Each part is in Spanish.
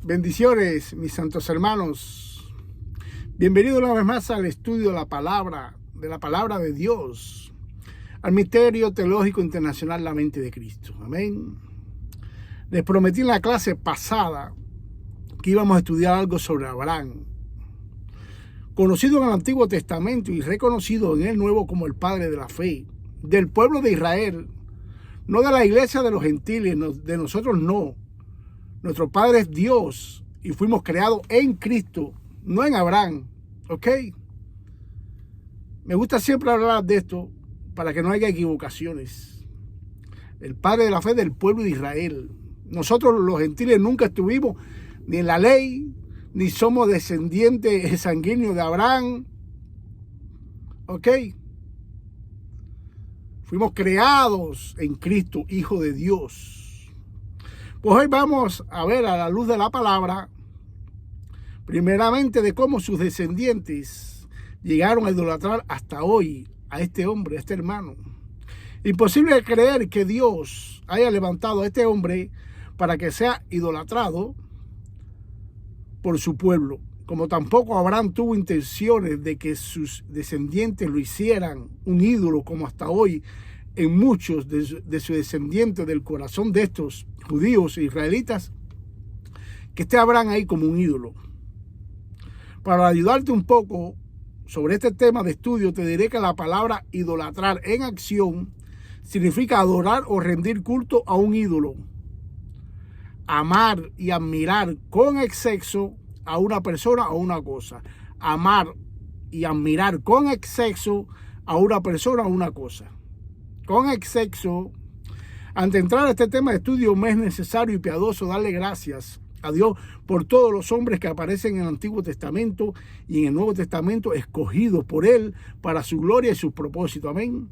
Bendiciones, mis santos hermanos. Bienvenidos una vez más al estudio de la palabra de Dios, al misterio teológico internacional, la mente de Cristo. Amén. Les prometí en la clase pasada que íbamos a estudiar algo sobre Abraham, conocido en el Antiguo Testamento y reconocido en el Nuevo como el padre de la fe, del pueblo de Israel, no de la iglesia de los gentiles, de nosotros no. Nuestro Padre es Dios y fuimos creados en Cristo, no en Abraham. ¿Ok? Me gusta siempre hablar de esto para que no haya equivocaciones. El Padre de la fe del pueblo de Israel. Nosotros los gentiles nunca estuvimos ni en la ley, ni somos descendientes sanguíneos de Abraham. ¿Ok? Fuimos creados en Cristo, Hijo de Dios. Pues hoy vamos a ver a la luz de la palabra, primeramente de cómo sus descendientes llegaron a idolatrar hasta hoy a este hombre, a este hermano. Imposible creer que Dios haya levantado a este hombre para que sea idolatrado por su pueblo, como tampoco Abraham tuvo intenciones de que sus descendientes lo hicieran un ídolo, como hasta hoy en muchos de sus descendientes del corazón de estos judíos e israelitas, que esté Abraham ahí como un ídolo. Para ayudarte un poco sobre este tema de estudio, te diré que la palabra idolatrar en acción significa adorar o rendir culto a un ídolo, amar y admirar con exceso a una persona o una cosa, amar y admirar con exceso a una persona o una cosa. Con exceso. Ante entrar a este tema de estudio, me es necesario y piadoso darle gracias a Dios por todos los hombres que aparecen en el Antiguo Testamento y en el Nuevo Testamento, escogidos por Él para su gloria y sus propósitos. Amén.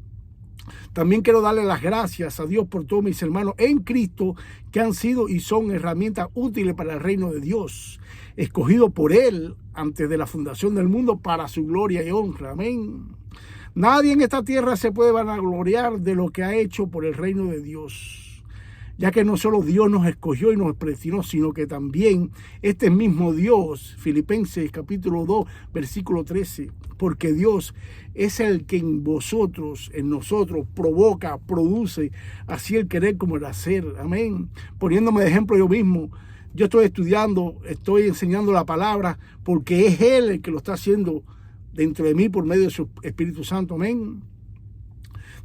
También quiero darle las gracias a Dios por todos mis hermanos en Cristo que han sido y son herramientas útiles para el reino de Dios, escogidos por Él antes de la fundación del mundo para su gloria y honra. Amén. Nadie en esta tierra se puede vanagloriar de lo que ha hecho por el reino de Dios, ya que no solo Dios nos escogió y nos predestinó, sino que también este mismo Dios, Filipenses capítulo 2, versículo 13, porque Dios es el que en vosotros, en nosotros, provoca, produce, así el querer como el hacer. Amén. Poniéndome de ejemplo yo mismo, yo estoy estudiando, estoy enseñando la palabra, porque es Él el que lo está haciendo dentro de mí por medio de su Espíritu Santo. Amén.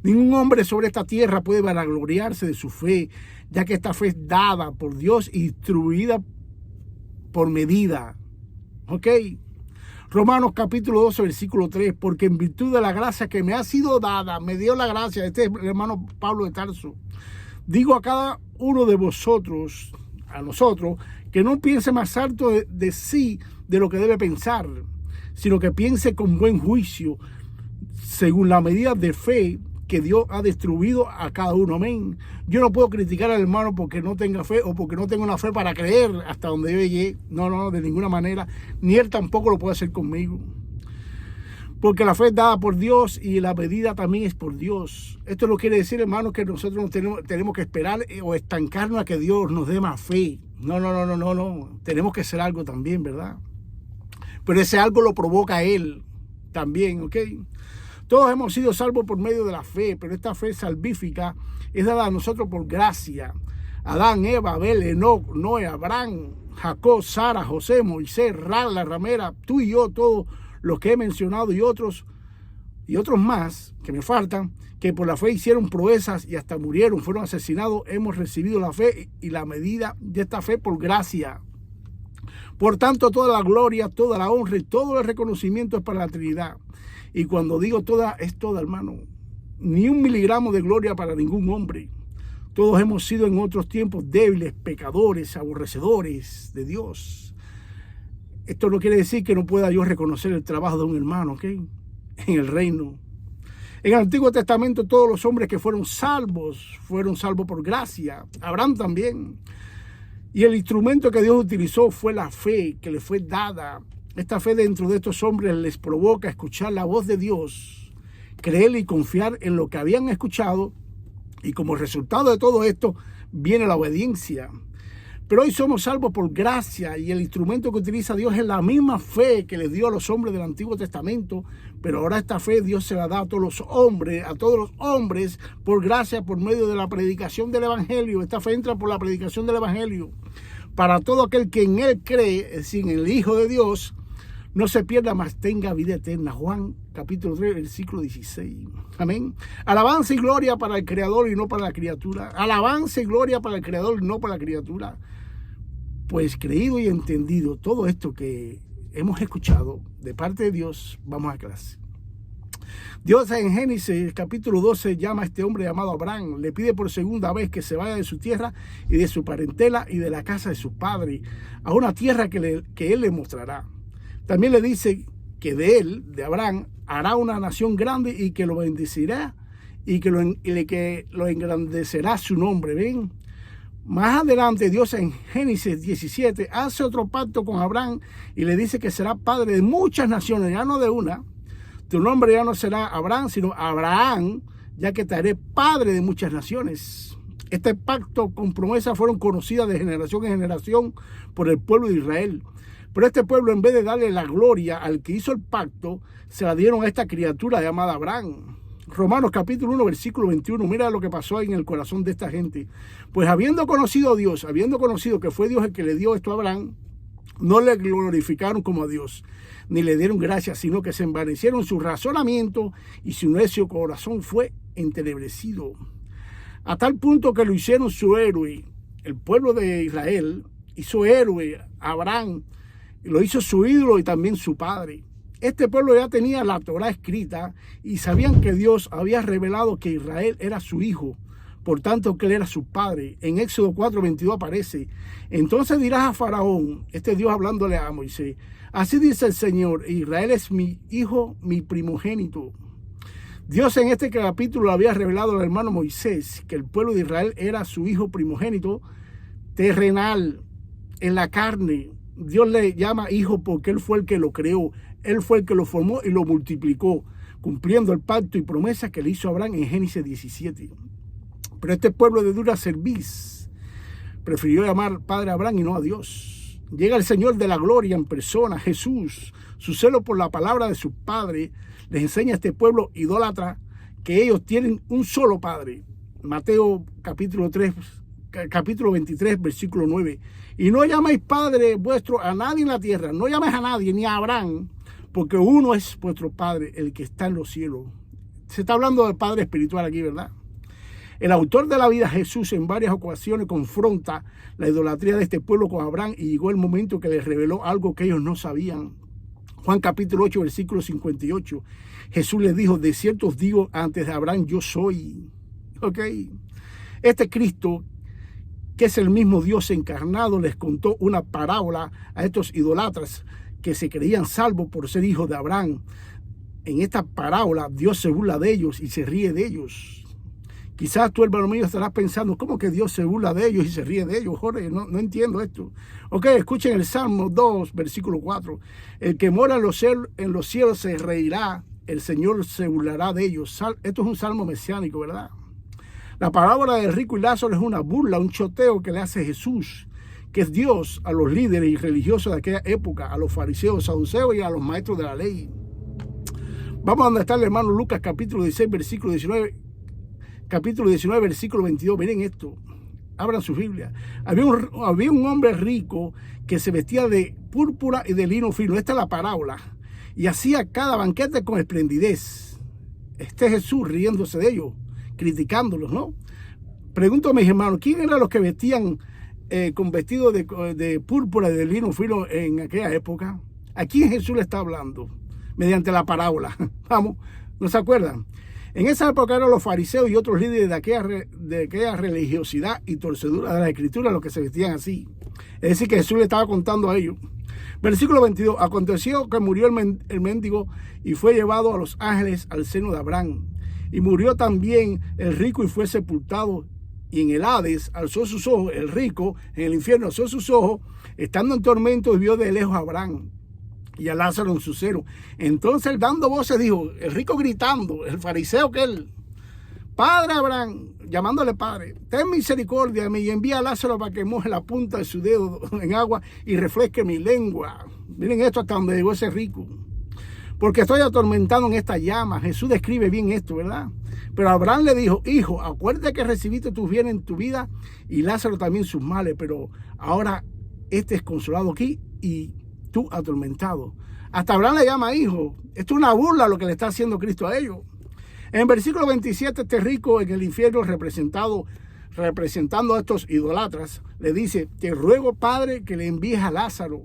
Ningún hombre sobre esta tierra puede vanagloriarse de su fe, ya que esta fe es dada por Dios y distribuida por medida. ¿Ok? Romanos capítulo 12, versículo 3, porque en virtud de la gracia que me ha sido dada, me dio la gracia, este es el hermano Pablo de Tarso, digo a cada uno de vosotros, a nosotros, que no piense más alto de sí de lo que debe pensar, sino que piense con buen juicio, según la medida de fe que Dios ha distribuido a cada uno. Amén. Yo no puedo criticar al hermano porque no tenga fe o porque no tenga una fe para creer hasta donde yo llegué. No, de ninguna manera. Ni él tampoco lo puede hacer conmigo. Porque la fe es dada por Dios y la medida también es por Dios. Esto no quiere decir, hermanos, que nosotros no tenemos que esperar o estancarnos a que Dios nos dé más fe. No. Tenemos que hacer algo también, ¿verdad? Pero ese algo lo provoca Él también, ¿ok? Todos hemos sido salvos por medio de la fe, pero esta fe salvífica es dada a nosotros por gracia. Adán, Eva, Abel, Enoc, Noé, Abraham, Jacob, Sara, José, Moisés, Ra, la ramera, tú y yo, todos los que he mencionado y otros más que me faltan, que por la fe hicieron proezas y hasta murieron, fueron asesinados, hemos recibido la fe y la medida de esta fe por gracia. Por tanto, toda la gloria, toda la honra y todo el reconocimiento es para la Trinidad. Y cuando digo toda, es toda, hermano. Ni un miligramo de gloria para ningún hombre. Todos hemos sido en otros tiempos débiles, pecadores, aborrecedores de Dios. Esto no quiere decir que no pueda yo reconocer el trabajo de un hermano, ¿ok? En el reino. En el Antiguo Testamento todos los hombres que fueron salvos por gracia. Abraham también. Y el instrumento que Dios utilizó fue la fe que le fue dada. Esta fe dentro de estos hombres les provoca escuchar la voz de Dios, creer y confiar en lo que habían escuchado. Y como resultado de todo esto viene la obediencia. Pero hoy somos salvos por gracia y el instrumento que utiliza Dios es la misma fe que les dio a los hombres del Antiguo Testamento, pero ahora esta fe Dios se la da a todos los hombres por gracia, por medio de la predicación del Evangelio. Esta fe entra por la predicación del Evangelio. Para todo aquel que en Él cree, es decir, en el Hijo de Dios, no se pierda, mas tenga vida eterna. Juan capítulo 3, versículo 16. Amén. Alabanza y gloria para el Creador y no para la criatura. Alabanza y gloria para el Creador y no para la criatura. Pues creído y entendido todo esto que hemos escuchado de parte de Dios, vamos a clase. Dios en Génesis capítulo 12 llama a este hombre llamado Abraham, le pide por segunda vez que se vaya de su tierra y de su parentela y de la casa de su padre a una tierra que él le mostrará. También le dice que de Abraham, hará una nación grande y que lo bendecirá y que lo engrandecerá su nombre. ¿Ven? Más adelante Dios en Génesis 17 hace otro pacto con Abraham y le dice que será padre de muchas naciones, ya no de una. Tu nombre ya no será Abraham, sino Abraham, ya que te haré padre de muchas naciones. Este pacto con promesa fueron conocidas de generación en generación por el pueblo de Israel. Pero este pueblo, en vez de darle la gloria al que hizo el pacto, se la dieron a esta criatura llamada Abraham. Romanos capítulo 1, versículo 21, mira lo que pasó en el corazón de esta gente. Pues habiendo conocido a Dios, habiendo conocido que fue Dios el que le dio esto a Abraham, no le glorificaron como a Dios, ni le dieron gracias, sino que se envanecieron su razonamiento y su necio corazón fue entenebrecido. A tal punto que lo hicieron su héroe. El pueblo de Israel hizo héroe a Abraham, lo hizo su ídolo y también su padre. Este pueblo ya tenía la Torá escrita y sabían que Dios había revelado que Israel era su hijo, por tanto que él era su padre. En Éxodo 4:22 aparece: entonces dirás a Faraón, este Dios hablándole a Moisés, así dice el Señor, Israel es mi hijo, mi primogénito. Dios en este capítulo había revelado al hermano Moisés que el pueblo de Israel era su hijo primogénito terrenal, en la carne. Dios le llama hijo porque él fue el que lo creó, él fue el que lo formó y lo multiplicó, cumpliendo el pacto y promesa que le hizo a Abraham en Génesis 17. Pero este pueblo de dura cerviz prefirió llamar padre a Abraham y no a Dios. Llega el Señor de la gloria en persona, Jesús. Su celo por la palabra de su padre les enseña a este pueblo idólatra que ellos tienen un solo padre. Mateo capítulo 23, versículo 9. Y no llaméis padre vuestro a nadie en la tierra, no llaméis a nadie, ni a Abraham, porque uno es vuestro padre, el que está en los cielos. Se está hablando del padre espiritual aquí, ¿verdad? El autor de la vida, Jesús, en varias ocasiones confronta la idolatría de este pueblo con Abraham y llegó el momento que les reveló algo que ellos no sabían. Juan capítulo 8, versículo 58. Jesús les dijo: de cierto os digo, antes de Abraham yo soy. Ok. Este Cristo, que es el mismo Dios encarnado, les contó una parábola a estos idolatras que se creían salvos por ser hijos de Abraham. En esta parábola Dios se burla de ellos y se ríe de ellos. Quizás tú, hermano mío, estarás pensando: ¿cómo que Dios se burla de ellos y se ríe de ellos? Jorge, no entiendo esto. Ok, escuchen el Salmo 2, versículo 4. El que mora en los cielos se reirá, el Señor se burlará de ellos. Esto es un salmo mesiánico, ¿verdad? La parábola del rico y Lázaro es una burla, un choteo que le hace Jesús, que es Dios, a los líderes y religiosos de aquella época, a los fariseos, saduceos y a los maestros de la ley. Vamos a donde está el hermano Lucas, capítulo 16, versículo 19. Capítulo 19, versículo 22. Miren esto. Abran su Biblia. Había un hombre rico que se vestía de púrpura y de lino fino. Esta es la parábola. Y hacía cada banquete con esplendidez. Este es Jesús riéndose de ellos, criticándolos, ¿no? Pregunto a mis hermanos, ¿quién eran los que vestían con vestidos de púrpura y de lino fino en aquella época? ¿A quién Jesús le está hablando? Mediante la parábola. Vamos, ¿no se acuerdan? En esa época eran los fariseos y otros líderes de aquella religiosidad y torcedura de la Escritura los que se vestían así. Es decir, que Jesús le estaba contando a ellos. Versículo 22. Aconteció que murió el mendigo y fue llevado a los ángeles al seno de Abraham. Y murió también el rico y fue sepultado. Y en el Hades alzó sus ojos, el rico en el infierno alzó sus ojos, estando en tormento, y vio de lejos a Abraham y a Lázaro en su seno. Entonces, dando voces, dijo, el rico gritando, el fariseo que él, Padre Abraham, llamándole padre, ten misericordia de mí y envía a Lázaro para que moje la punta de su dedo en agua y refresque mi lengua. Miren esto hasta donde llegó ese rico. Porque estoy atormentado en esta llama. Jesús describe bien esto, ¿verdad? Pero Abraham le dijo, hijo, acuérdate que recibiste tus bienes en tu vida y Lázaro también sus males, pero ahora este es consolado aquí y tú atormentado. Hasta Abraham le llama hijo. Esto es una burla lo que le está haciendo Cristo a ellos. En el versículo 27, este rico en el infierno representando a estos idolatras, le dice, te ruego, Padre, que le envíes a Lázaro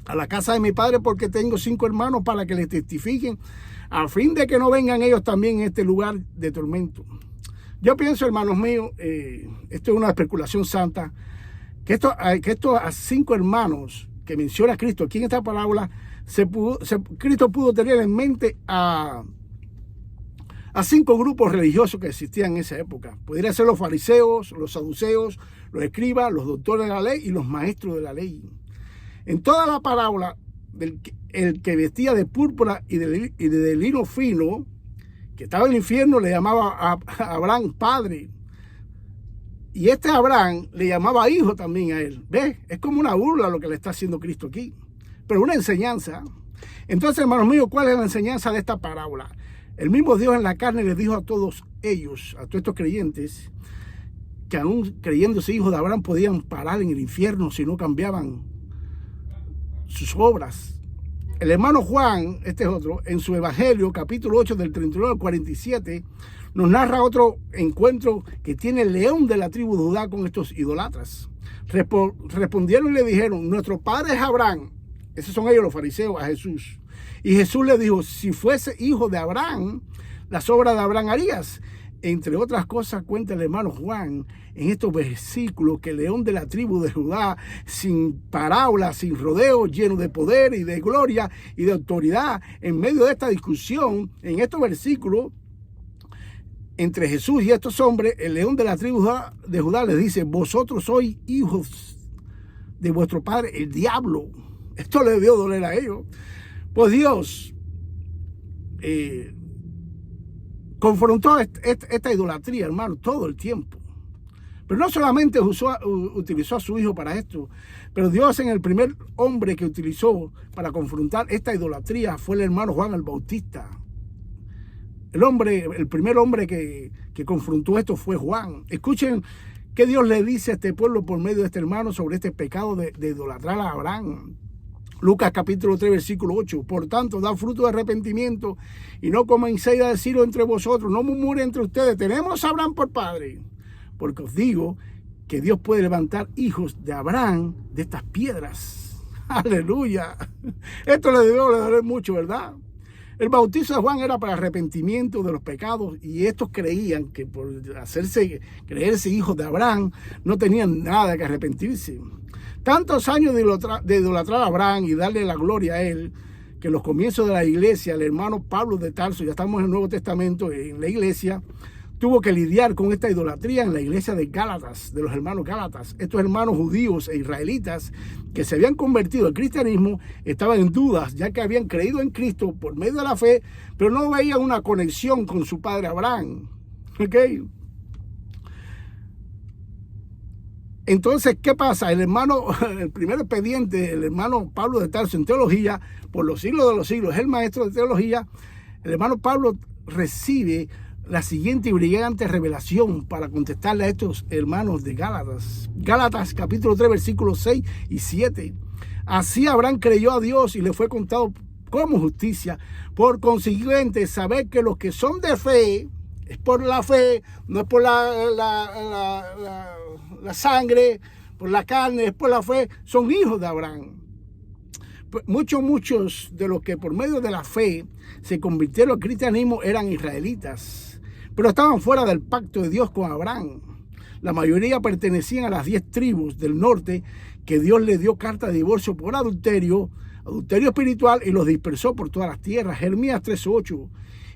a la casa de mi padre, porque tengo 5 hermanos para que le testifiquen, a fin de que no vengan ellos también en este lugar de tormento. Yo pienso, hermanos míos, esto es una especulación santa, que estos 5 hermanos que menciona Cristo aquí en esta parábola, Cristo pudo tener en mente a 5 grupos religiosos que existían en esa época. Podrían ser los fariseos, los saduceos, los escribas, los doctores de la ley y los maestros de la ley. En toda la parábola, el que vestía de púrpura y de lino fino, que estaba en el infierno, le llamaba a Abraham padre. Y este Abraham le llamaba hijo también a él. ¿Ves? Es como una burla lo que le está haciendo Cristo aquí. Pero una enseñanza. Entonces, hermanos míos, ¿cuál es la enseñanza de esta parábola? El mismo Dios en la carne les dijo a todos ellos, a todos estos creyentes, que aún creyéndose hijos de Abraham podían parar en el infierno si no cambiaban sus obras. El hermano Juan, este es otro, en su Evangelio, capítulo 8, del 39 al 47, nos narra otro encuentro que tiene el león de la tribu de Judá con estos idolatras. Respondieron y le dijeron, nuestro padre es Abraham. Esos son ellos los fariseos a Jesús. Y Jesús le dijo, si fuese hijo de Abraham, las obras de Abraham harías. Entre otras cosas, cuenta el hermano Juan en estos versículos que el león de la tribu de Judá, sin parábolas, sin rodeos, lleno de poder y de gloria y de autoridad, en medio de esta discusión, en estos versículos, entre Jesús y estos hombres, el león de la tribu de Judá les dice, vosotros sois hijos de vuestro padre, el diablo. Esto le debió doler a ellos. Pues Dios confrontó esta idolatría, hermano, todo el tiempo. Pero no solamente utilizó a su hijo para esto, pero Dios en el primer hombre que utilizó para confrontar esta idolatría fue el hermano Juan el Bautista. El primer hombre que confrontó esto fue Juan. Escuchen qué Dios le dice a este pueblo por medio de este hermano sobre este pecado de idolatrar a Abraham. Lucas capítulo 3, versículo 8. Por tanto, da fruto de arrepentimiento y no comencéis a decirlo entre vosotros, no murmuren entre ustedes, tenemos a Abraham por padre. Porque os digo que Dios puede levantar hijos de Abraham de estas piedras. Aleluya. Esto le debió doler mucho, ¿verdad? El bautizo de Juan era para arrepentimiento de los pecados y estos creían que por creerse hijos de Abraham no tenían nada que arrepentirse. Tantos años de idolatrar a Abraham y darle la gloria a él, que en los comienzos de la iglesia, el hermano Pablo de Tarso, ya estamos en el Nuevo Testamento, en la iglesia, tuvo que lidiar con esta idolatría en la iglesia de Gálatas, de los hermanos Gálatas. Estos hermanos judíos e israelitas que se habían convertido al cristianismo estaban en dudas, ya que habían creído en Cristo por medio de la fe, pero no veían una conexión con su padre Abraham. ¿Ok? Entonces, ¿qué pasa? El primer expediente, el hermano Pablo de Tarso en teología, por los siglos de los siglos, es el maestro de teología. El hermano Pablo recibe la siguiente brillante revelación para contestarle a estos hermanos de Gálatas. Gálatas capítulo 3, versículos 6 y 7. Así Abraham creyó a Dios y le fue contado como justicia. Por consiguiente, saber que los que son de fe, es por la fe, no es por la sangre, por la carne, es por la fe, son hijos de Abraham. Muchos de los que por medio de la fe se convirtieron al cristianismo eran israelitas, pero estaban fuera del pacto de Dios con Abraham. La mayoría pertenecían a las 10 tribus del norte que Dios le dio carta de divorcio por adulterio espiritual, y los dispersó por todas las tierras. Jeremías 3:8.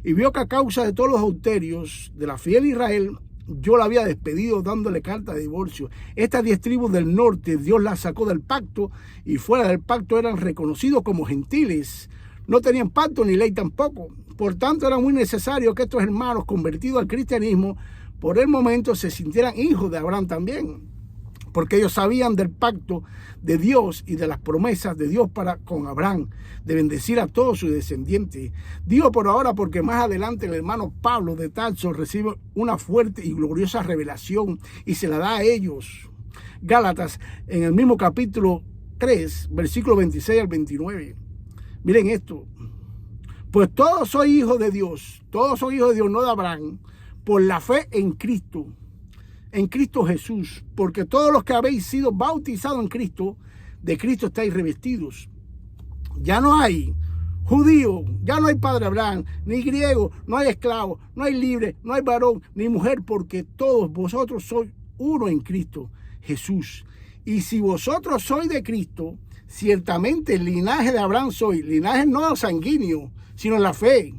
Y vio que a causa de todos los adulterios de la fiel Israel, yo la había despedido dándole carta de divorcio. Estas 10 tribus del norte, Dios las sacó del pacto, y fuera del pacto eran reconocidos como gentiles. no tenían pacto ni ley tampoco. Por tanto, era muy necesario que estos hermanos convertidos al cristianismo por el momento se sintieran hijos de Abraham también, porque ellos sabían del pacto de Dios y de las promesas de Dios para con Abraham, de bendecir a todos sus descendientes. Digo por ahora porque más adelante el hermano Pablo de Tarso recibe una fuerte y gloriosa revelación y se la da a ellos. Gálatas, en el mismo capítulo 3, versículo 26 al 29. Miren esto. Pues todos sois hijos de Dios, no de Abraham, por la fe en Cristo Jesús, porque todos los que habéis sido bautizados en Cristo, de Cristo estáis revestidos. Ya no hay judío, ya no hay padre Abraham, ni griego, no hay esclavo, no hay libre, no hay varón, ni mujer, porque todos vosotros sois uno en Cristo Jesús. Y si vosotros sois de Cristo, ciertamente el linaje de Abraham sois, linaje no sanguíneo, sino en la fe.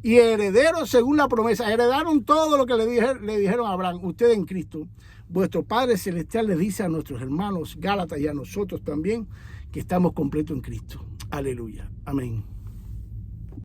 Y herederos según la promesa. Heredaron todo lo que le dijeron a Abraham. Ustedes en Cristo. Vuestro Padre Celestial les dice a nuestros hermanos Gálatas y a nosotros también que estamos completos en Cristo. Aleluya. Amén.